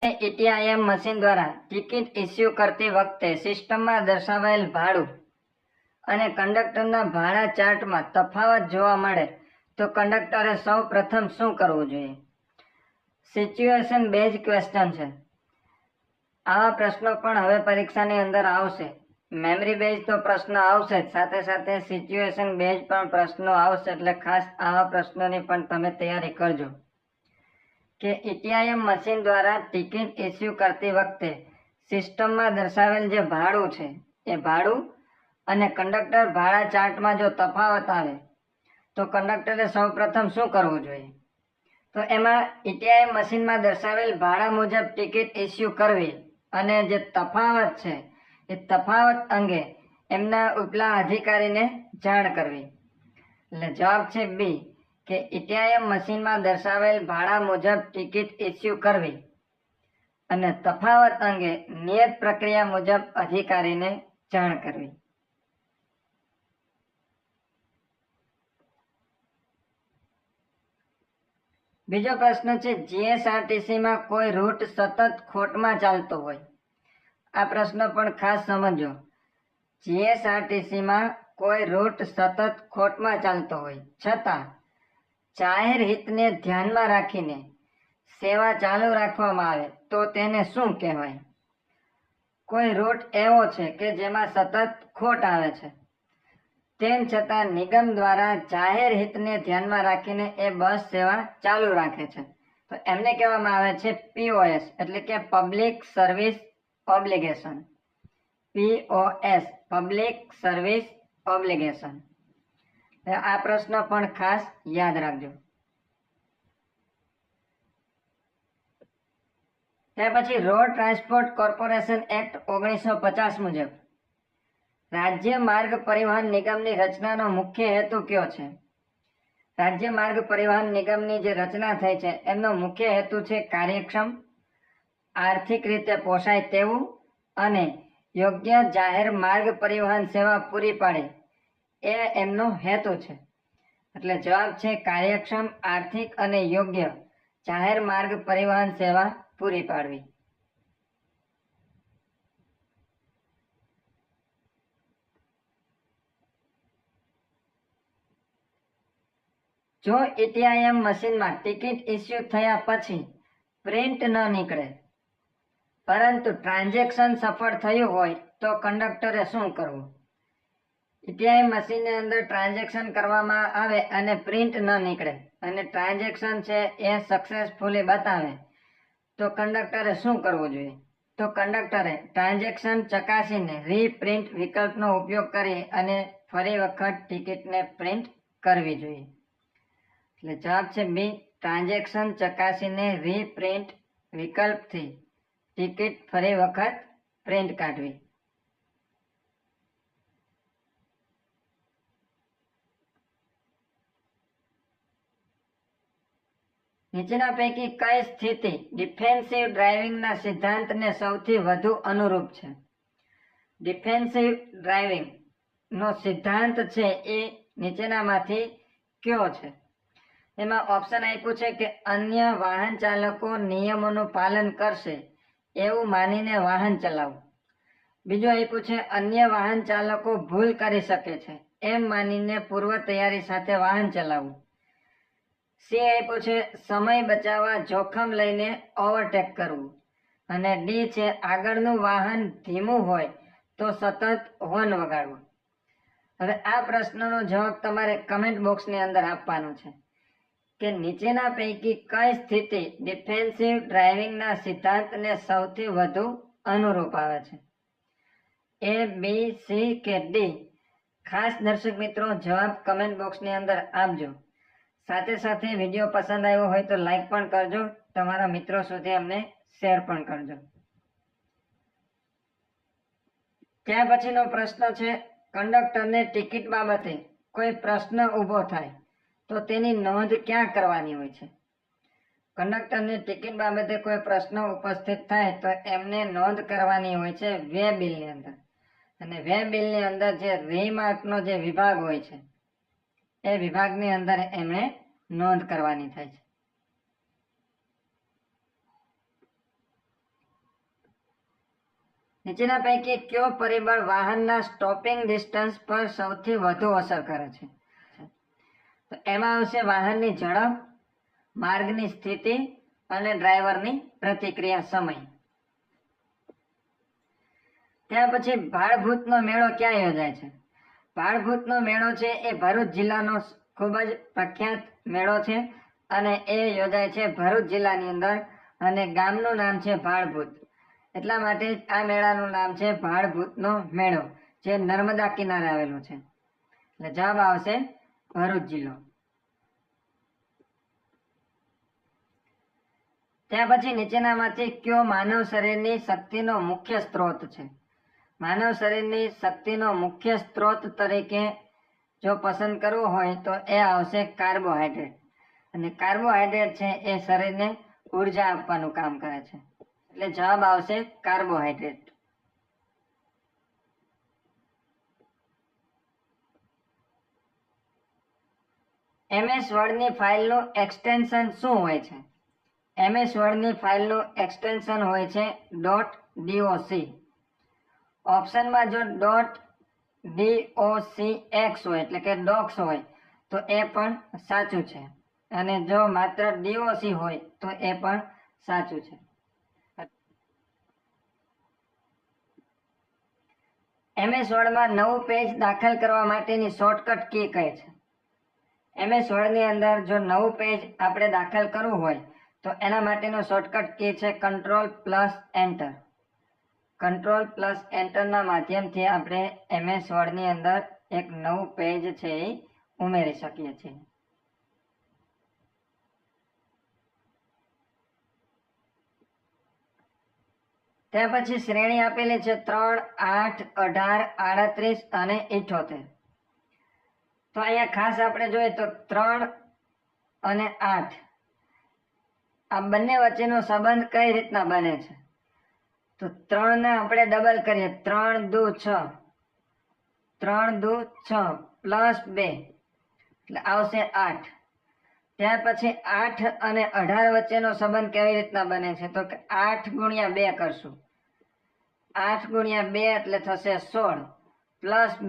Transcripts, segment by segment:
ETIM machine द्वारा टिकિટ issue કરતી વખતે સિસ્ટમમાં દર્શાવાયેલ ભાડું અને કંડક્ટરના ભાડા ચાર્ટમાં તફાવત જોવા મળે તો કંડક્ટરે સૌ પ્રથમ શું કરવું જોઈએ? સિચ્યુએશન બેઝ ક્વેશ્ચન છે. આવા પ્રશ્નો પણ હવે પરીક્ષાની અંદર આવશે. મેમરી બેઝ તો પ્રશ્ન આવશે જ, સાથે સાથે સિચ્યુએશન બેઝ પણ પ્રશ્નો આવશે, એટલે ખાસ આવા પ્રશ્નોની પણ તમે તૈયારી કરજો. કે ઈટીઆઈએમ મશીન દ્વારા ટિકિટ ઇસ્યુ કરતી વખતે સિસ્ટમમાં દર્શાવેલ જે ભાડું છે એ ભાડું અને કંડક્ટર ભાડા ચાર્ટમાં જો તફાવત આવે તો કંડક્ટરે સૌપ્રથમ શું કરવું જોઈએ? તો એમાં ઈટીઆઈએમ મશીનમાં દર્શાવેલ ભાડા મુજબ ટિકિટ ઇસ્યુ કરવી અને જે તફાવત છે એ તફાવત અંગે એમના ઉપલા અધિકારીને જાણ કરવી. એટલે જવાબ છે બી, કે ઈટીઆઈએમ મશીનમાં દર્શાવેલ ભાડા મુજબ ટિકિટ ઇસ્યુ કરવી અને તફાવત અંગે નિયત પ્રક્રિયા મુજબ અધિકારીને જાણ કરવી. બીજો પ્રશ્ન છે, જીએસઆરટીસીમાં કોઈ રૂટ સતત ખોટમાં ચાલતો હોય. આ પ્રશ્ન પણ ખાસ સમજો. જીએસઆરટીસીમાં કોઈ રૂટ સતત ખોટમાં ચાલતો હોય છતાં જાહેર હિતને ધ્યાનમાં રાખીને સેવા ચાલુ રાખવામાં આવે તો તેને શું કહેવાય? કોઈ રૂટ એવો છે કે જેમાં સતત ખોટ આવે છે, તેમ છતાં નિગમ દ્વારા જાહેર હિતને ધ્યાનમાં રાખીને એ બસ સેવા ચાલુ રાખે છે, તો એમને કહેવામાં આવે છે પીઓએસ, એટલે કે public service obligation. POS, public service obligation. આ પ્રશ્ન પણ ખાસ યાદ રાખજો. ત્યાર પછી રોડ ટ્રાન્સપોર્ટ કોર્પોરેશન એક્ટ 1950 મુજબ રાજ્ય માર્ગ પરિવહન નિગમની રચનાનો મુખ્ય હેતુ કયો છે? રાજ્ય માર્ગ પરિવહન નિગમની જે રચના થઈ છે એમનો મુખ્ય હેતુ છે કાર્યક્ષમ, આર્થિક રીતે પોષાય તેવું અને યોગ્ય જાહેર માર્ગ પરિવહન સેવા પૂરી પાડે એ એમનો હેતુ છે. એટલે જવાબ છે કાર્યક્ષમ, આર્થિક અને યોગ્ય જાહેર માર્ગ પરિવહન સેવા પૂરી પાડવી. જો ઈટીઆઈએમ મશીનમાં ટિકિટ ઇસ્યુ થયા પછી પ્રિન્ટ ન નીકળે પરંતુ ટ્રાન્ઝેક્શન સફળ થયું હોય તો કંડક્ટરે શું કરવું? ઈટીઆઈએમ મશીનની અંદર ટ્રાન્ઝેક્શન કરવામાં આવે અને પ્રિન્ટ ન નીકળે અને ટ્રાન્ઝેક્શન છે એ સક્સેસફુલી બતાવે તો કંડક્ટરે શું કરવું જોઈએ? તો કંડક્ટરે ટ્રાન્ઝેક્શન ચકાસીને રીપ્રિન્ટ વિકલ્પનો ઉપયોગ કરી અને ફરી વખત ટિકિટને પ્રિન્ટ કરવી જોઈએ. એટલે જવાબ છે બી, ટ્રાન્ઝેક્શન ચકાસીને રીપ્રિન્ટ વિકલ્પથી ટિકિટ ફરી વખત પ્રિન્ટ કાઢવી. નીચેના પૈકી કઈ સ્થિતિ ડિફેન્સિવ ડ્રાઇવિંગના સિદ્ધાંતને સૌથી વધુ અનુરૂપ છે? ડિફેન્સિવ ડ્રાઇવિંગ નો સિદ્ધાંત છે એ નીચેનામાંથી કયો છે? એમાં ઓપ્શન આપ્યું છે કે અન્ય વાહન ચાલકો નિયમોનું પાલન કરશે એવું માનીને વાહન ચલાવવું. બીજું આપ્યું છે અન્ય વાહન ચાલકો ભૂલ કરી શકે છે એમ માનીને પૂર્વ તૈયારી સાથે વાહન ચલાવવું. સી આપ્યું છે સમય બચાવવા જોખમ લઈને ઓવરટેક કરવું. અને ડી છે આગળનું વાહન ધીમું હોય તો સતત હોર્ન વગાડવું. હવે આ પ્રશ્નનો જવાબ તમારે કમેન્ટ બોક્સની અંદર આપવાનો છે કે નીચેના પૈકી કઈ સ્થિતિ ડિફેન્સિવ ડ્રાઇવિંગના સિદ્ધાંતને સૌથી વધુ અનુરૂપ આવે છે? એ, બી, સી કે ડી? ખાસ દર્શક મિત્રો જવાબ કમેન્ટ બોક્સની અંદર આપજો. સાથે સાથે વિડીયો પસંદ આવ્યો હોય તો લાઈક પણ કરજો, તમારા મિત્રો સુધી અમને શેર પણ કરજો. ત્યાર પછીનો પ્રશ્ન છે, કંડક્ટરને ટિકિટ બાબતે કોઈ પ્રશ્ન ઊભો થાય તો તેની નોંધ ક્યાં કરવાની હોય છે? કંડક્ટરની ટિકિટ બાબતે કોઈ પ્રશ્ન ઉપસ્થિત થાય તો એમને નોંધ કરવાની હોય છે વે બિલની અંદર. અને વે બિલની અંદર જે રીમાર્કનો જે વિભાગ હોય છે એ વિભાગની અંદર એમણે નોંધ કરવાની થાય છે. નીચેના પૈકી કયો પરિબળ વાહનના સ્ટોપિંગ ડિસ્ટન્સ પર સૌથી વધુ અસર કરે છે? તો એમાં આવશે વાહનની ઝડપ, માર્ગની સ્થિતિ અને ડ્રાઈવરની પ્રતિક્રિયા સમય. ત્યાર પછી ભાડભૂતનો મેળો ક્યાં યોજાય છે? ભાડભૂતનો મેળો છે એ ભરૂચ જિલ્લાનો ખૂબ જ પ્રખ્યાત મેળો છે અને એ યોજાય છે ભરૂચ જિલ્લાની અંદર અને ગામનું નામ છે ભાડભૂત. એટલા માટે જ આ મેળાનું નામ છે ભાડભૂતનો મેળો, જે નર્મદા કિનારે આવેલું છે. એટલે જવાબ આવશે ભરૂચ જિલ્લો. ત્યાર પછી નીચેનામાંથી કયો માનવ શરીરની શક્તિનો મુખ્ય સ્ત્રોત છે? માનવ શરીરની શક્તિનો મુખ્ય સ્ત્રોત તરીકે જો પસંદ કરવું હોય તો એ આવશે કાર્બોહાઈડ્રેટ. અને કાર્બોહાઈડ્રેટ છે એ શરીરને ઉર્જા આપવાનું કામ કરે છે. એટલે જવાબ આવશે કાર્બોહાઈડ્રેટ. MS વર્ડની ફાઇલનું એક્સટેન્શન શું હોય છે? MS વર્ડની ફાઇલનું એક્સટેન્શન હોય છે .doc. ઓપ્શનમાં જો .docx હોય એટલે કે docs હોય તો એ પણ સાચું છે અને જો માત્ર doc હોય તો એ પણ સાચું છે. MS વર્ડમાં નવું પેજ દાખલ કરવા માટેની શોર્ટકટ કી કઈ છે? MS વર્ડની અંદર જો નવું પેજ આપણે દાખલ કરવું હોય તો એના માટેનો શોર્ટકટ કી છે Ctrl+Enter. Ctrl+Enter ના માધ્યમથી આપણે MS વર્ડની અંદર એક નવું પેજ છે એ ઉમેરી શકીએ છીએ. ત્યાર પછી શ્રેણી આપેલી છે 3, 8, 18, 38 અને 78. તો અહીંયા ખાસ આપણે જોઈએ તો 3 અને 8 આ બંને વચ્ચેનો સંબંધ કઈ રીતના બને છે? તો 3 ને આપણે ડબલ કરીએ, 3 દુ 6, 3 દુ 6 પ્લસ 2 એટલે આવશે 8. ત્યાર પછી 8 અને 18 વચ્ચેનો સંબંધ કેવી રીતના બને છે? તો કે 8 ગુણ્યા 2 કરશું, 8 ગુણ્યા 2 એટલે થશે 16 પ્લસ 2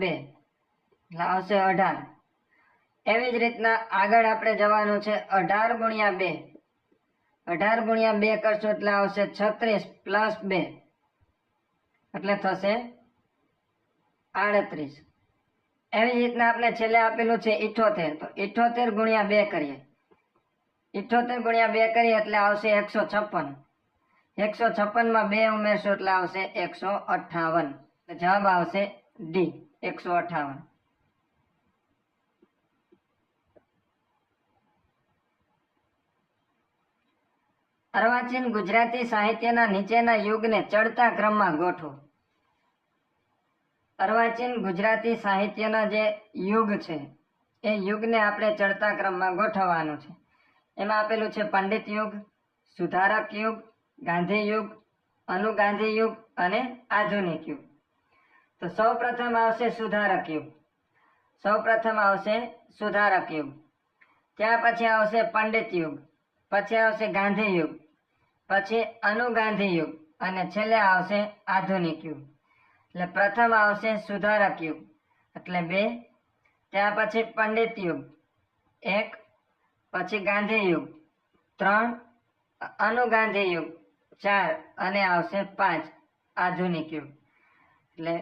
એટલે આવશે 18. એવી જ રીતના આગળ આપણે જવાનું છે 18 ગુણ્યા 2, 18 ગુણ્યા 2 કરશું એટલે આવશે 36 પ્લસ 2 એટલે થશે 38. એવી જ રીતના આપણે છેલ્લે આપેલું છે 78, તો 78 ગુણ્યા 2 કરીએ, 78 ગુણ્યા 2 કરીએ એટલે આવશે 156. 156 માં 2 ઉમેરશું એટલે આવશે 158. જવાબ આવશે ડી, 158. અર્વાચીન ગુજરાતી સાહિત્યના નીચેના યુગને ચડતા ક્રમમાં ગોઠવો. અર્વાચીન ગુજરાતી સાહિત્યના જે યુગ છે એ યુગને આપણે ચડતા ક્રમમાં ગોઠવવાનું છે. એમાં આપેલું છે પંડિત યુગ, સુધારક યુગ, ગાંધી યુગ, અનુગાંધી યુગ અને આધુનિક યુગ. તો સૌપ્રથમ આવશે સુધારક યુગ. સૌપ્રથમ આવશે સુધારક યુગ. ત્યાર પછી આવશે પંડિત યુગ, પછી આવશે ગાંધી યુગ, પછી અનુગાંધી યુગ અને છેલ્લે આવશે આધુનિક યુગ. એટલે પ્રથમ આવશે સુધારક યુગ એટલે 2, ત્યાર પછી પંડિત યુગ 1, પછી ગાંધી યુગ 3, અનુગાંધી યુગ 4 અને આવશે 5 આધુનિક યુગ. એટલે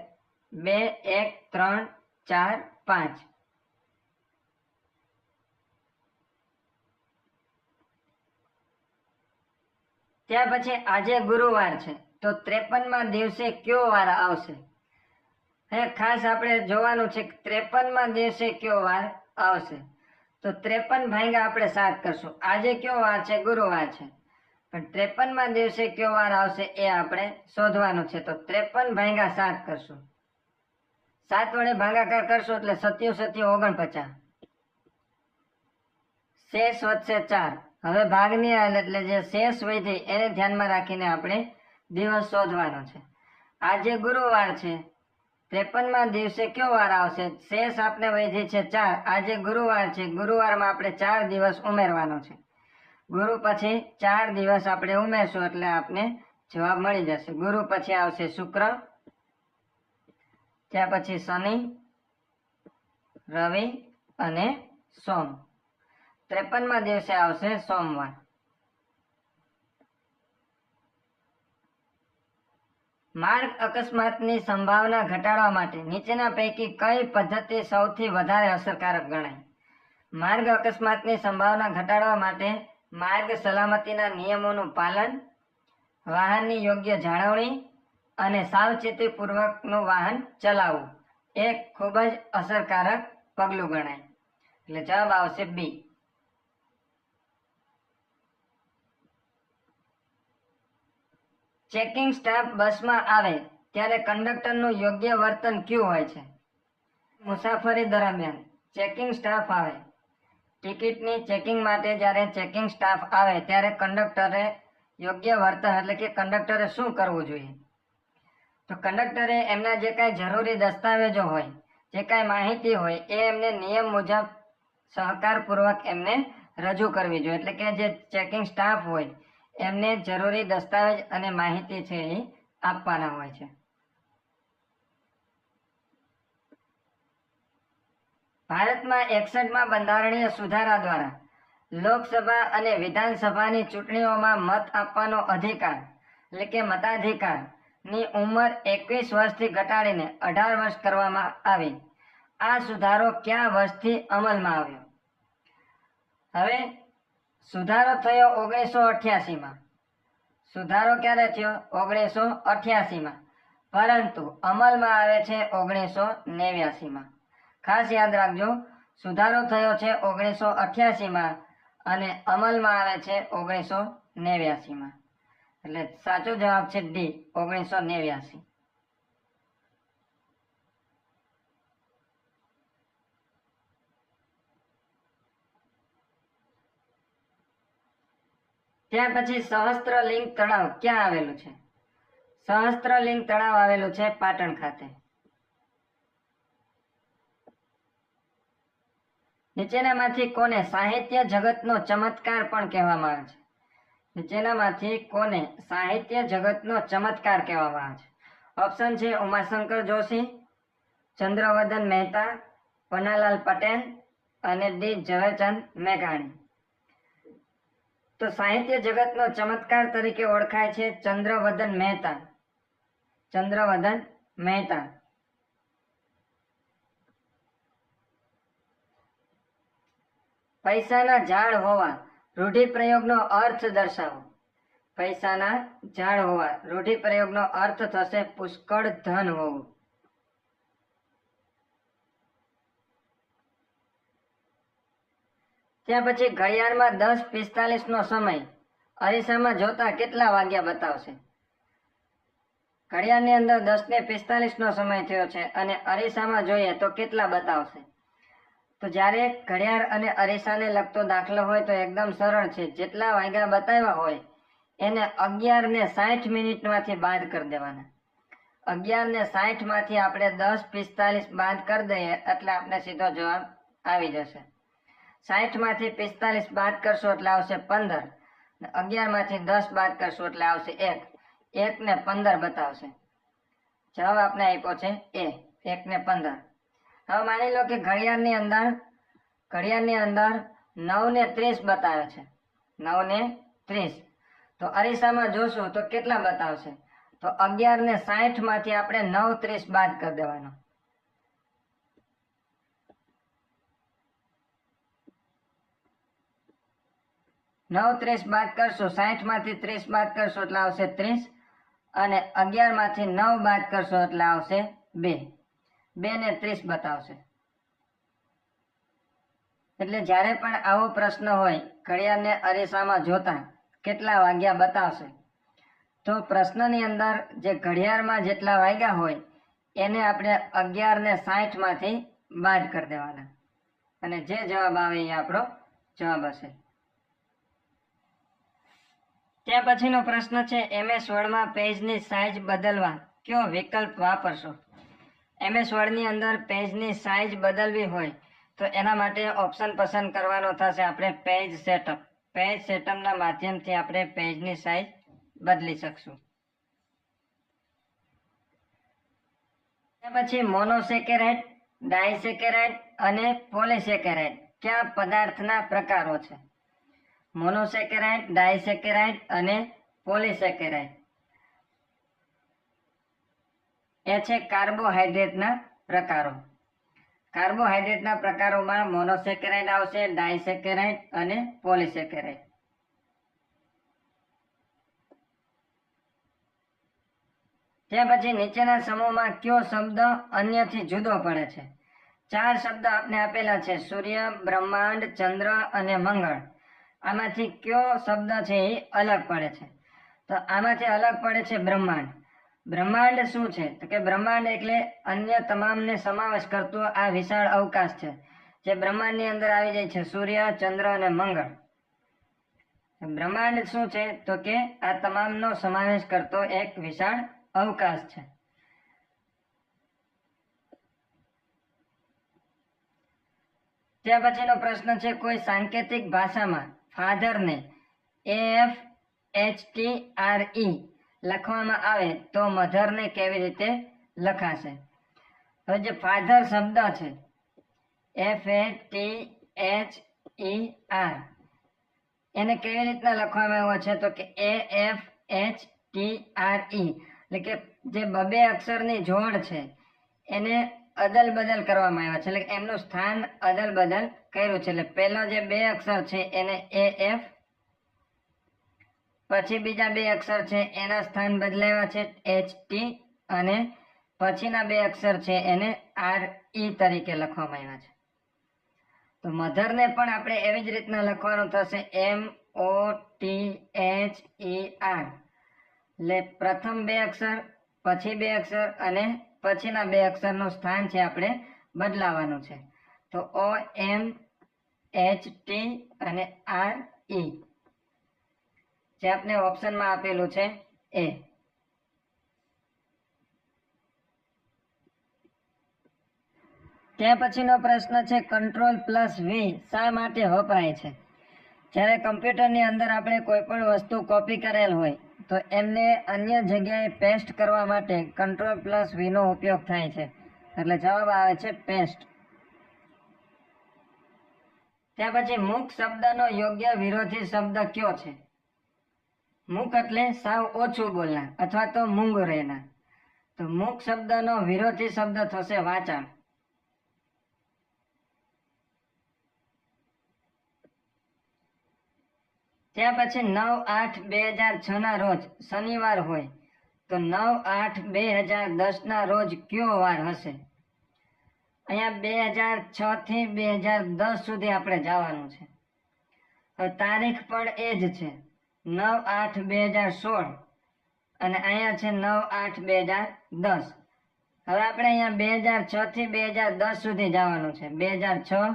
2, 1, 3, 4, 5. ત્યાર પછી આજે ગુરુવાર છે તો 53માં દિવસે કયો વાર આવશે? હવે ખાસ આપણે જોવાનું છે 53માં દિવસે કયો વાર આવશે. તો 53 ભાગ્યા આપણે 7 કરશું. આજે કયો વાર છે? ગુરુવાર છે, પણ 53માં દિવસે કયો વાર આવશે એ આપણે શોધવાનું છે. તો 53 ભાગ્યા 7 કરશું, 7 વડે ભાગાકાર કરશું એટલે 7 7 49. શેષ વધશે 4. હવે ભાગની એટલે જે શેષ વધી એને ધ્યાનમાં રાખીને આપણે દિવસ શોધવાનો છે. આજે ગુરુવાર છે, 53માં દિવસે કયો વાર આવશે? શેષ આપણે વધી છે 4, આજે ગુરુવાર છે, ગુરુવારમાં આપણે 4 દિવસ ઉમેરવાનો છે. ગુરુ પછી 4 દિવસ આપણે ઉમેરશું એટલે આપને જવાબ મળી જશે. ગુરુ પછી આવશે શુક્ર, ત્યાર પછી શનિ, રવિ અને સોમ. 53મા દિવસે આવશે સોમવાર. માર્ગ અકસ્માતની સંભાવના ઘટાડવા માટે નીચેના પૈકી કઈ પદ્ધતિ સૌથી વધારે અસરકારક ગણાય? માર્ગ અકસ્માતની સંભાવના ઘટાડવા માટે માર્ગ સલામતીના નિયમોનું પાલન, વાહનની યોગ્ય જાળવણી અને સાવચેતીપૂર્વકનું વાહન ચલાવવું એ ખૂબ જ અસરકારક પગલું ગણાય. એટલે જવાબ આવશે બી. ચેકિંગ સ્ટાફ બસમાં આવે ત્યારે કંડક્ટરનું યોગ્ય વર્તન કેવું હોય છે? મુસાફરી દરમિયાન ચેકિંગ સ્ટાફ આવે, ટિકિટની ચેકિંગ માટે જ્યારે ચેકિંગ સ્ટાફ આવે ત્યારે કંડક્ટરે યોગ્ય વર્તન એટલે કે કંડક્ટરે શું કરવું જોઈએ? તો કંડક્ટરે એમના જે કાંઈ જરૂરી દસ્તાવેજો હોય, જે કાંઈ માહિતી હોય એ એમને નિયમ મુજબ સહકારપૂર્વક એમને રજૂ કરવી જોઈએ. એટલે કે જે ચેકિંગ સ્ટાફ હોય એમને જરૂરી દસ્તાવેજ અને માહિતી છે એ આપવાના હોય છે. ભારતમાં 61મા બંધારણીય સુધારા દ્વારા લોકસભા અને વિધાનસભાની ચૂંટણીઓમાં મત આપવાનો અધિકાર એટલે કે મતાધિકારની ઉંમર 21 વર્ષથી ઘટાડીને 18 વર્ષ કરવામાં આવી. આ સુધારો કયા વર્ષથી અમલમાં આવ્યો? હવે સુધારો થયો 1988માં. સુધારો ક્યારે થયો? 1988માં. પરંતુ અમલમાં આવે છે 1989માં. ખાસ યાદ રાખજો, સુધારો થયો છે 1988માં અને અમલમાં આવે છે 1989માં. એટલે સાચો જવાબ છે ડી, 1989. ત્યાર પછી સહસ્ત્રલિંગ તળાવ ક્યાં આવેલું છે? સહસ્ત્રલિંગ તળાવ આવેલું છે પાટણ ખાતે. નીચેનામાંથી કોને સાહિત્ય જગતનો ચમત્કાર પણ કહેવામાં આવે છે? નીચેનામાંથી કોને સાહિત્ય જગતનો ચમત્કાર કહેવામાં આવે છે? ઓપ્શન છે ઉમાશંકર જોશી, ચંદ્રવદન મહેતા, પન્નાલાલ પટેલ અને ડી ઝવેરચંદ મેઘાણી. તો સાહિત્ય જગતનો ચમત્કાર તરીકે ઓળખાય છે ચંદ્રવદન મહેતા. ચંદ્રવદન મહેતા. પૈસાના ઝાડ હોવા રૂઢિપ્રયોગનો અર્થ દર્શાવો. પૈસાના ઝાડ હોવા રૂઢિપ્રયોગનો અર્થ થશે પુષ્કળ ધન હોવું. ત્યાર પછી ઘડિયાળમાં 10:45નો સમય અરીસામાં જોતા કેટલા વાગ્યા બતાવશે? ઘડિયાળની અંદર 10:45નો સમય થયો છે અને અરીસામાં જોઈએ તો કેટલા બતાવશે? તો જ્યારે ઘડિયાળ અને અરીસાને લગતો દાખલો હોય તો એકદમ સરળ છે. જેટલા વાગ્યા બતાવ્યા હોય એને 11:60 બાદ કરી દેવાના. 11:60 આપણે 10:45 બાદ કરી દઈએ એટલે આપણે સીધો જવાબ આવી જશે. 60 બાદ કરશો એટલે આવશે 15. 11 10 બાદ કરશો એટલે આવશે 1. 1 ને 15 બતાવશે. જવાબ આપણે આપ્યો છે એ, 1 ને 15. હવે માની લો કે ઘડિયાળની અંદર 9:30 બતાવે છે. 9:30. તો અરીસામાં જોશું તો કેટલા બતાવશે? તો 11:60 આપણે 9:30 બાદ કરી દેવાનો. નવ 30 બાદ કરશો, 60 30 બાદ કરશો એટલે આવશે 30 અને 11 9 બાદ કરશો એટલે આવશે 2. 2 ને 30 બતાવશે. એટલે જ્યારે પણ આવો પ્રશ્ન હોય ઘડિયાળને અરીસામાં જોતા કેટલા વાગ્યા બતાવશે, તો પ્રશ્નની અંદર જે ઘડિયાળમાં જેટલા વાગ્યા હોય એને આપણે 11:60 બાદ કરી દેવાના અને જે જવાબ આવે એ આપણો જવાબ હશે. ત્યાં પછીનો પ્રશ્ન છે MS વર્ડમાં પેજની સાઇઝ બદલવા કયો વિકલ્પ વાપરશો? MS વર્ડની અંદર પેજની સાઇઝ બદલવી હોય તો એના માટે ઓપ્શન પસંદ કરવાનો થશે આપણે પેજ સેટઅપ. પેજ સેટઅપના માધ્યમથી આપણે પેજની સાઇઝ બદલી શકશું. પછી મોનોસેકેરાઇડ, ડાયસેકેરાઇડ અને પોલીસેકેરાઇડ કયા પદાર્થના પ્રકારો છે? મોનોસેકેરાઇડ, ડાયસેકેરાઇડ અને પોલીસેકેરાઇડ એ છે કાર્બોહાઈડ્રેટના પ્રકારો. કાર્બોહાઈડ્રેટના પ્રકારોમાં મોનોસેકેરાઇડ આવશે, ડાયસેકેરાઇડ અને પોલીસેકેરાઇડ. ત્યાર પછી નીચેના સમૂહમાં કયો શબ્દ અન્યથી જુદો પડે છે? 4 શબ્દ આપને આપેલા છે: સૂર્ય, બ્રહ્માંડ, ચંદ્ર અને મંગળ. આમાંથી કયો શબ્દ છે એ અલગ પડે છે? તો આમાંથી અલગ પડે છે બ્રહ્માંડ. બ્રહ્માંડ શું છે? તો કે બ્રહ્માંડ એટલે અન્ય તમામને સમાવેશ કરતો આ વિશાળ અવકાશ છે, જે બ્રહ્માંડની અંદર આવી જાય છે સૂર્ય, ચંદ્ર અને મંગળ. બ્રહ્માંડ શું છે? તો કે આ તમામનો સમાવેશ કરતો એક વિશાળ અવકાશ છે. ત્યાર પછીનો પ્રશ્ન છે, કોઈ સાંકેતિક ભાષામાં ફાધરને AFHTRE લખવામાં આવે તો મધરને કેવી રીતે લખાશે? તો જે ફાધર શબ્દ છે FATHER એને કેવી રીતના લખવામાં આવ્યો છે? તો કે AFHTRE એટલે કે જે બબે અક્ષરની જોડ છે એને અદલ બદલ કરવામાં આવ્યા છે, એટલે એમનું સ્થાન અદલ બદલ કર્યું છે. એટલે પહેલો જે 2 અક્ષર છે એને AF, પછી બીજા 2 અક્ષર છે એના સ્થાન બદલાવ્યા છે HT, અને પછીના 2 અક્ષર છે એને RE તરીકે લખવામાં આવ્યા છે. તો મધરને પણ આપણે એવી જ રીતના લખવાનું થશે MOTHER. એટલે પ્રથમ 2 અક્ષર, પછી 2 અક્ષર અને પછીના 2 અક્ષરનું સ્થાન છે આપણે બદલાવાનું છે. તો OMHT અને RE જે આપણે ઓપ્શનમાં આપેલું છે એ. ત્યાં પછીનો પ્રશ્ન છે, Ctrl+V શા માટે વપરાય છે? જ્યારે કમ્પ્યુટરની અંદર આપણે કોઈ પણ વસ્તુ કોપી કરેલ હોય તો એમને અન્ય જગ્યાએ પેસ્ટ કરવા માટે Ctrl+V નો ઉપયોગ થાય છે. એટલે જવાબ આવે છે પેસ્ટ. ત્યાં પછી મૂક શબ્દનો યોગ્ય વિરોધી શબ્દ કયો છે? મૂક એટલે સાવ ઓછું બોલનાર અથવા તો મૂંગું રહેનાર. તો મૂક શબ્દનો વિરોધી શબ્દ થશે વાચાળ. ત્યાં પછી 9/8/2006 ના રોજ શનિવાર હોય તો 9/8/2010 ના રોજ કયો વાર હશે? અહીંયા 2006 થી 2010 સુધી આપણે જવાનું છે. હવે તારીખ પણ એ જ છે 9/8/2016 અને અહીંયા છે 9/8/2010. હવે આપણે અહીંયા 2006 થી 2010 સુધી જવાનું છે. 2006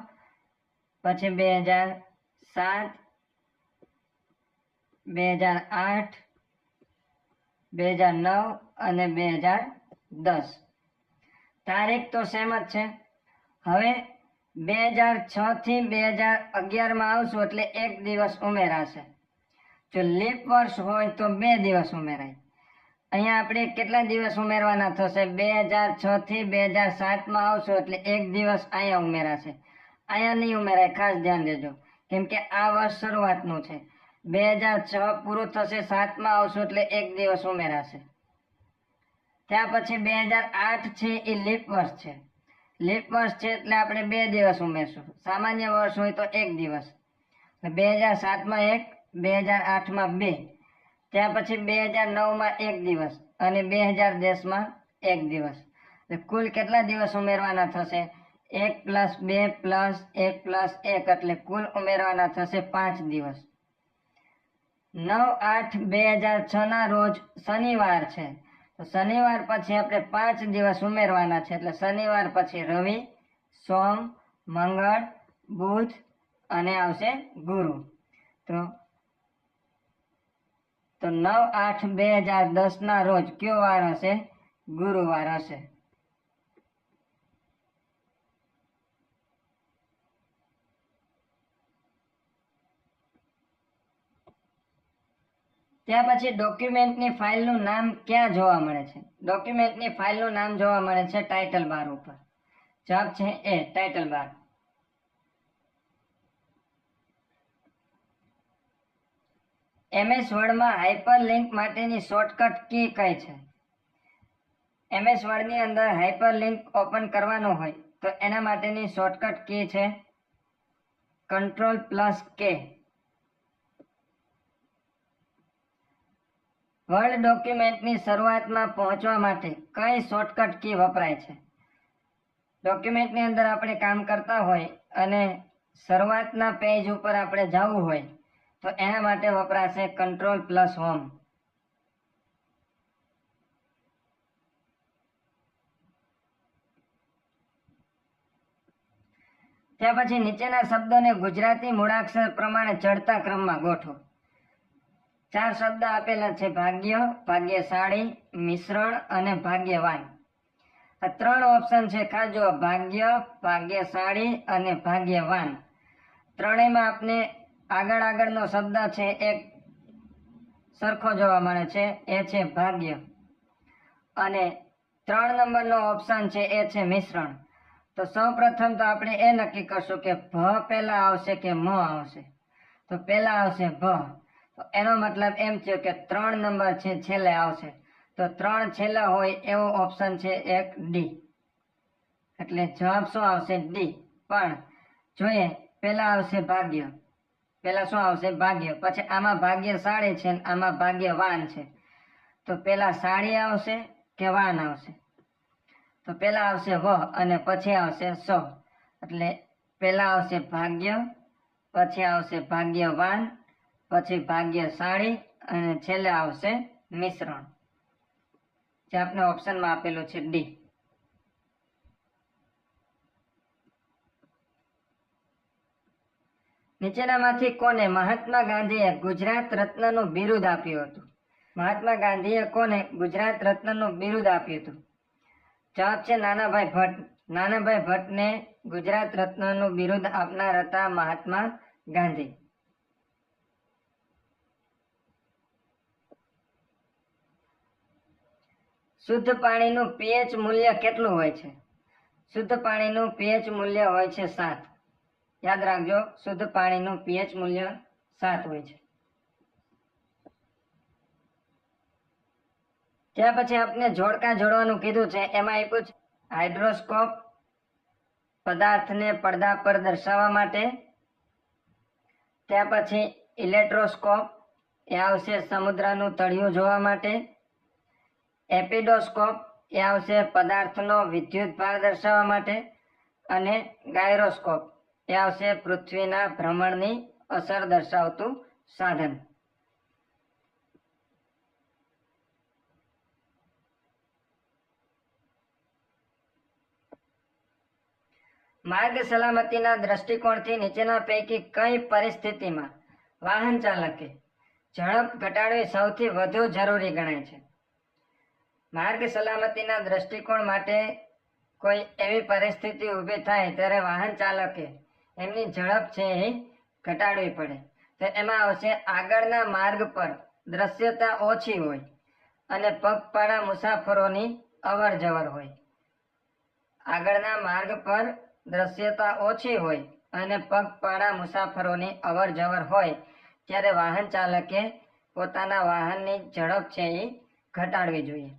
પછી 2007, 2008, 2009 અને 2010. તારીખ તો સેમ જ છે. હવે 2006 થી 2011 માં આવશું એટલે 1 દિવસ ઉમેરાશે. જો લીપ વર્ષ હોય તો 2 દિવસ ઉમેરાય. અહીંયા આપણે કેટલા દિવસ ઉમેરવાના થશે? 2006 થી 2007 માં આવશું એટલે 1 દિવસ અહીંયા ઉમેરાશે. અહીંયા નહીં ઉમેરાય, ખાસ ધ્યાન દેજો, કેમ કે આ વર્ષ શરૂઆતનું છે. 2006 પૂરું થશે, 7 માં આવશું એટલે 1 દિવસ ઉમેરાશે. ત્યાં પછી 2008 છે એ લીપ વર્ષ છે. લીપ વર્ષ છે એટલે આપણે 2 દિવસ ઉમેરશું. સામાન્ય વર્ષ હોય તો 1 દિવસ. 2007 માં 1, 2008 માં 2, ત્યાં પછી 2009 માં 1 દિવસ અને 2010 માં 1 દિવસ. કુલ કેટલા દિવસ ઉમેરવાના થશે? 1 + 2 + 1 + 1 એટલે કુલ ઉમેરવાના થશે 5 દિવસ. 9/8/2006 ના રોજ શનિવાર છે તો શનિવાર પછી આપણે 5 દિવસ ઉમેરવાના છે. એટલે શનિવાર પછી રવિ, સોમ, મંગળ, બુધ અને આવશે ગુરુ. તો 9/8/2010 ના રોજ કયો વાર હશે? ગુરુવાર હશે. ત્યાં પછી ડોક્યુમેન્ટની ફાઇલનું નામ ક્યાં જોવા મળે છે? ડોક્યુમેન્ટની ફાઇલનું નામ જોવા મળે છે ટાઇટલ બાર ઉપર. જવાબ છે એ ટાઇટલ બાર. MS વર્ડમાં હાઇપરલિંક માટેની શોર્ટકટ કી કઈ છે? MS વર્ડની અંદર હાઇપરલિંક ઓપન કરવાનું હોય તો એના માટેની શોર્ટકટ કી છે Ctrl+K. વર્ડ ડોક્યુમેન્ટની શરૂઆતમાં પહોંચવા માટે કઈ શોર્ટકટ કી વપરાય છે? ડોક્યુમેન્ટની અંદર આપણે કામ કરતા હોય અને શરૂઆતના પેજ ઉપર આપણે જવું હોય તો એના માટે વપરાશે Ctrl+Home. ત્યાર પછી નીચેના શબ્દોને ગુજરાતી મૂળાક્ષર પ્રમાણે ચડતા ક્રમમાં ગોઠવો. 4 શબ્દ આપેલા છે: ભાગ્ય, ભાગ્યશાળી, મિશ્રણ અને ભાગ્યવાન. આ 3 ઓપ્શન છે. ખાજો ભાગ્ય, ભાગ્યશાળી અને ભાગ્યવાન. ત્રણેયમાં આપને આગળનો શબ્દ છે એક સરખો જોવા મળે છે, એ છે ભાગ્ય. અને 3 નંબરનો ઓપ્શન છે એ છે મિશ્રણ. તો સૌપ્રથમ તો આપણે એ નક્કી કરશું કે ભ પહેલા આવશે કે મ આવશે. તો પહેલા આવશે ભ. તો એનો મતલબ એમ થયો કે 3 નંબર છે છેલ્લે આવશે. તો 3 છેલ્લા હોય એવો ઓપ્શન છે એક ડી. એટલે જવાબ શું આવશે? ડી. પણ જોઈએ, પહેલા આવશે ભાગ્ય. પહેલા શું આવશે? ભાગ્ય. પછી આમાં ભાગ્યશાળી છે, આમાં ભાગ્યવાન છે. તો પહેલા શાળી આવશે કે વાન આવશે? તો પહેલા આવશે વ અને પછી આવશે સ. એટલે પહેલા આવશે ભાગ્ય, પછી આવશે ભાગ્યવાન, પછી ભાગ્યશાળી અને છેલ્લે આવશે મિશ્રણ, જે આપણે ઓપ્શનમાં આપેલું છે ડી. નીચેનામાંથી કોને મહાત્મા ગાંધીએ ગુજરાત રત્નનું બિરુદ આપ્યું હતું? મહાત્મા ગાંધીએ કોને ગુજરાત રત્નનું બિરુદ આપ્યું હતું? જવાબ છે નાનાભાઈ ભટ્ટ. નાનાભાઈ ભટ્ટને ગુજરાત રત્નનું બિરુદ આપનાર હતા મહાત્મા ગાંધી. શુદ્ધ પાણીનું pH મૂલ્ય કેટલું હોય છે? શુદ્ધ પાણીનું pH મૂલ્ય હોય છે 7. યાદ રાખજો, શુદ્ધ પાણીનું pH મૂલ્ય 7 હોય છે. ત્યાર પછી આપણે જોડકા જોડવાનું કીધું છે. એમાં આપ્યું છે હાઇડ્રોસ્કોપ, પદાર્થને પડદા પર દર્શાવવા માટે. ત્યાર પછી ઇલેક્ટ્રોસ્કોપ, એ આવશે સમુદ્રનું તળિયું જોવા માટે. એપિડોસ્કોપ, એ આવશે પદાર્થનો વિદ્યુત ભાર દર્શાવવા માટે. અને ગાયરોસ્કોપ, એ આવશે પૃથ્વીના ભ્રમણની અસર દર્શાવતું સાધન. માર્ગ સલામતીના દ્રષ્ટિકોણથી નીચેના પૈકી કઈ પરિસ્થિતિમાં વાહન ચાલકે ઝડપ ઘટાડવી સૌથી વધુ જરૂરી ગણાય છે? માર્ગ સલામતીના દ્રષ્ટિકોણ માટે કોઈ એવી પરિસ્થિતિ ઊભી થાય ત્યારે વાહન ચાલકે એમની ઝડપ છે એ ઘટાડવી પડે. તો એમાં આવશે આગળના માર્ગ પર દ્રશ્યતા ઓછી હોય અને પગપાળા મુસાફરોની અવર જવર હોય. આગળના માર્ગ પર દ્રશ્યતા ઓછી હોય અને પગપાળા મુસાફરોની અવર જવર હોય ત્યારે વાહન ચાલકે પોતાના વાહનની ઝડપ છે એ ઘટાડવી જોઈએ.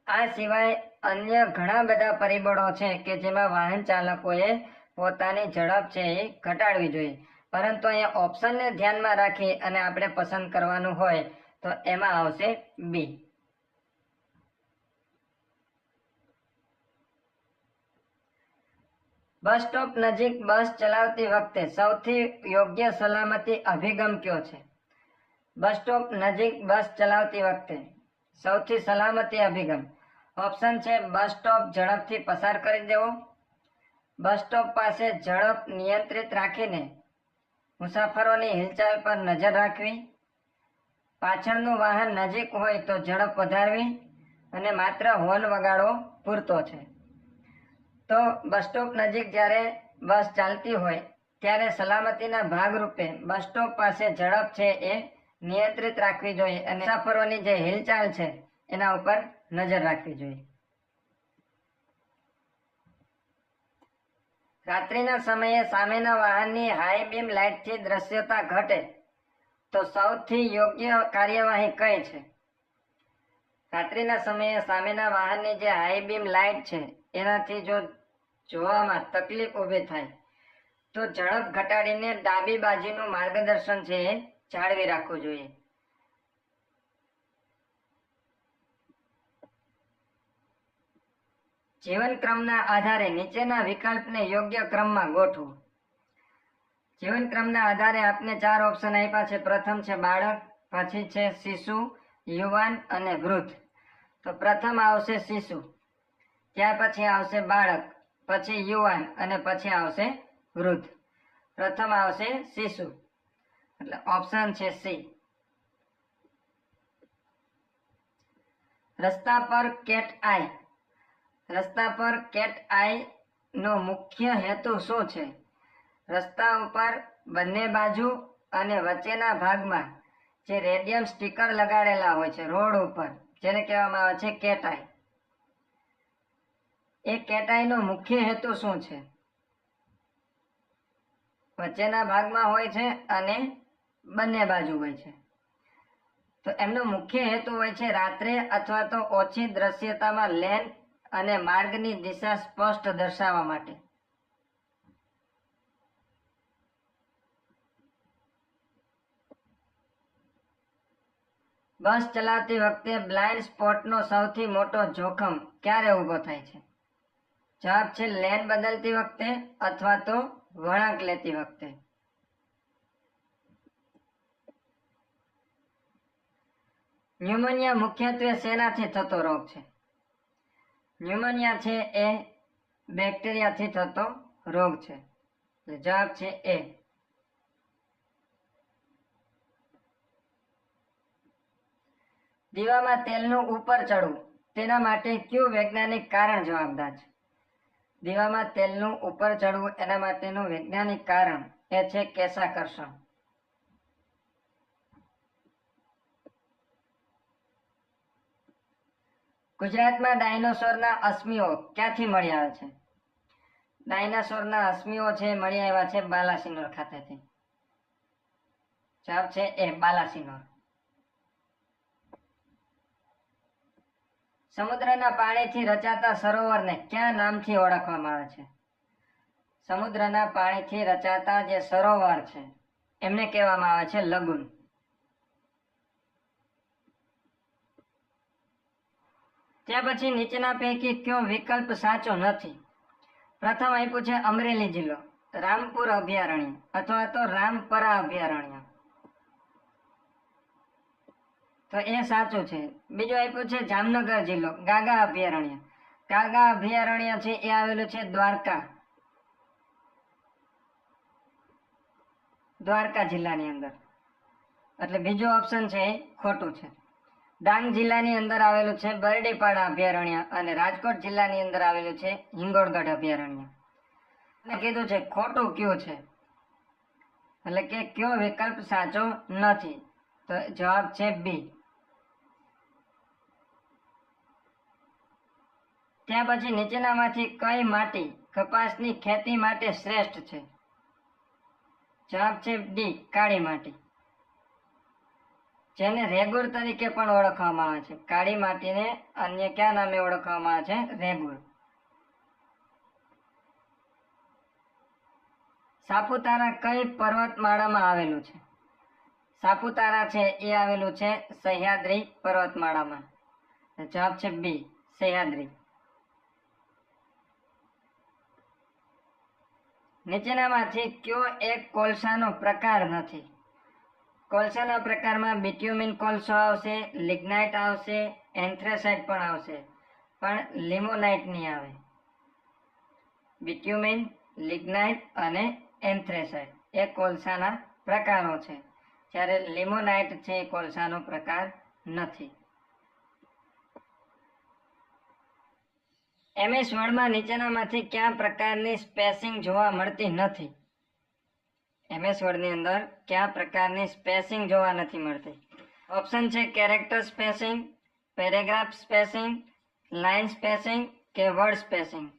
આ સિવાય અન્ય ઘણા બધા પરિબળો છે કે જેમાં વાહન ચાલકોએ પોતાની ઝડપ છે એ ઘટાડવી જોઈએ, પરંતુ અહીંયા ઓપ્શનને ધ્યાનમાં રાખી અને આપણે પસંદ કરવાનું હોય તો એમાં આવશે બી. બસ સ્ટોપ નજીક બસ ચલાવતી વખતે સૌથી યોગ્ય સલામતી અભિગમ કયો છે? બસ સ્ટોપ નજીક બસ ચલાવતી વખતે સૌથી સલામતી અભિગમ ઓપ્શન છે બસ સ્ટોપ ઝડપથી પસાર કરી દેવો, બસ સ્ટોપ પાસે ઝડપ નિયંત્રિત રાખીને મુસાફરોની હિલચાલ પર નજર રાખવી, પાછળનું વાહન નજીક હોય તો ઝડપ વધારવી અને માત્ર હોર્ન વગાડવો પૂરતો છે. તો બસ સ્ટોપ નજીક જ્યારે બસ ચાલતી હોય ત્યારે સલામતીના ભાગરૂપે બસ સ્ટોપ પાસે ઝડપ છે એ નિયંત્રિત રાખવી જોઈએ અને મુસાફરોની જે હિલચાલ છે એના ઉપર નજર રાખવી જોઈએ. રાત્રિના સમયે સામેના વાહનની હાઈ બીમ લાઇટથી દ્રશ્યતા ઘટે તો સૌથી યોગ્ય કાર્યવાહી કઈ છે? રાત્રિના સમયે સામેના વાહનની જે હાઈ બીમ લાઇટ છે એનાથી જો જોવામાં તકલીફ ઊભી થાય તો ઝડપ ઘટાડીને ડાબી બાજુનું માર્ગદર્શન છે એ જાળવી રાખવું જોઈએ. જીવનક્રમના આધારે નીચેના વિકલ્પને યોગ્ય ક્રમમાં ગોઠવો. જીવનક્રમના આધારે આપને 4 ઓપ્શન આપ્યા છે. પ્રથમ છે બાળક, પછી છે શિશુ, યુવાન અને વૃદ્ધ. તો પ્રથમ આવશે શિશુ, ત્યાર પછી આવશે બાળક, પછી યુવાન અને પછી આવશે વૃદ્ધ. પ્રથમ આવશે શિશુ એટલે ઓપ્શન છે સી. રસ્તા પર કેટ આઈ. રસ્તા પર કેટ આઈ નો મુખ્ય હેતુ શું છે? રસ્તા ઉપર બંને બાજુ અને વચ્ચેના ભાગમાં જે રેડિયમ સ્ટીકર લગાડેલા હોય છે રોડ ઉપર, જેને કહેવામાં આવે છે કેટ આઈ. એ કેટ આઈ નો મુખ્ય હેતુ શું છે? વચ્ચેના ભાગમાં હોય છે અને બંને બાજુ હોય છે. તો એમનો મુખ્ય હેતુ હોય છે રાત્રે અથવા તો ઓછી દ્રશ્યતામાં લેન અને માર્ગની દિશા સ્પષ્ટ દર્શાવવા માટે. બસ ચલાવતી વખતે બ્લાઇન્ડ સ્પોટનો સૌથી મોટો જોખમ ક્યારે ઊભો થાય છે? જવાબ છે લેન બદલતી વખતે અથવા તો વળાંક લેતી વખતે. ન્યુમોનિયા મુખ્યત્વે શેનાથી થતો રોગ છે? ન્યુમોનિયા છે એ બેક્ટેરિયાથી થતો રોગ છે. જવાબ છે એ. દીવામાં તેલનું ઉપર ચડવું તેના માટે કયું વૈજ્ઞાનિક કારણ જવાબદાર છે? દીવામાં તેલનું ઉપર ચડવું એના માટેનું વૈજ્ઞાનિક કારણ એ છે કેશાકર્ષણ. ગુજરાતમાં ડાયનોસોરના અશ્મિઓ ક્યાંથી મળી આવે છે? ડાયનાસોરના અશ્મિઓ છે મળી આવ્યા છે બાલાસિનોર ખાતેથી. જવાબ છે એ બાલાસિનોર. સમુદ્રના પાણીથી રચાતા સરોવરને કયા નામથી ઓળખવામાં આવે છે? સમુદ્રના પાણીથી રચાતા જે સરોવર છે એમને કહેવામાં આવે છે લગુન. ત્યાર પછી નીચેના પૈકી કયો વિકલ્પ સાચો નથી? પ્રથમ આપ્યું છે અમરેલી જિલ્લો, રામપુર અભયારણ્ય અથવા તો રામપરા અભયારણ્ય. તો એ સાચું છે. બીજું આપ્યું છે જામનગર જિલ્લો, ગાગા અભયારણ્ય. ગાગા અભયારણ્ય છે એ આવેલું છે દ્વારકા જિલ્લાની અંદર, એટલે બીજું ઓપ્શન છે એ ખોટું છે. ડાંગ જિલ્લાની અંદર આવેલું છે બરડીપાડા અભયારણ્ય અને રાજકોટ જિલ્લાની અંદર આવેલું છે હિંગોળગઢ અભયારણ્ય. અને કીધું છે ખોટું કયું છે, એટલે કે કયો વિકલ્પ સાચો નથી? તો જવાબ છે બી. ત્યાં પછી નીચેનામાંથી કઈ માટી કપાસની ખેતી માટે શ્રેષ્ઠ છે? જવાબ છે ડી કાળી માટી, જેને રેગુર તરીકે પણ ઓળખવામાં આવે છે. કાળી માટીને અન્ય કયા નામે ઓળખવામાં આવે છે? રેગુર. સાપુતારા કઈ પર્વતમાળામાં આવેલું છે? સાપુતારા છે એ આવેલું છે સહ્યાદ્રી પર્વતમાળામાં. જવાબ છે બી સહ્યાદ્રી. નીચેનામાંથી કયો એક કોલસાનો પ્રકાર નથી? કોલસાના પ્રકારમાં બિટ્યુમિન કોલસો આવશે, લિગ્નાઇટ આવશે, એન્થ્રેસાઇટ પણ આવશે, પણ લિમોનાઇટ નહીં આવે. બિટ્યુમિન, લિગ્નાઇટ અને એન્થ્રેસાઇટ એ કોલસાના પ્રકારો છે, જ્યારે લિમોનાઇટ છે એ કોલસાનો પ્રકાર નથી. MS વર્ડમાં નીચેનામાંથી કયા પ્રકારની સ્પેસિંગ જોવા મળતી નથી? MS વર્ડની અંદર કયા પ્રકારની સ્પેસિંગ જોવા નથી મળતી? ઓપ્શન છે character spacing, paragraph spacing, line spacing કે વર્ડ સ્પેસિંગ?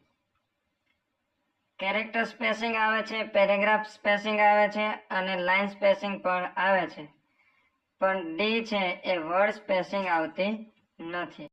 કેરેક્ટર સ્પેસિંગ આવે છે, પેરેગ્રાફ સ્પેસિંગ આવે છે અને લાઇન સ્પેસિંગ પણ આવે છે, પણ ડી છે એ વર્ડ સ્પેસિંગ આવતી નથી.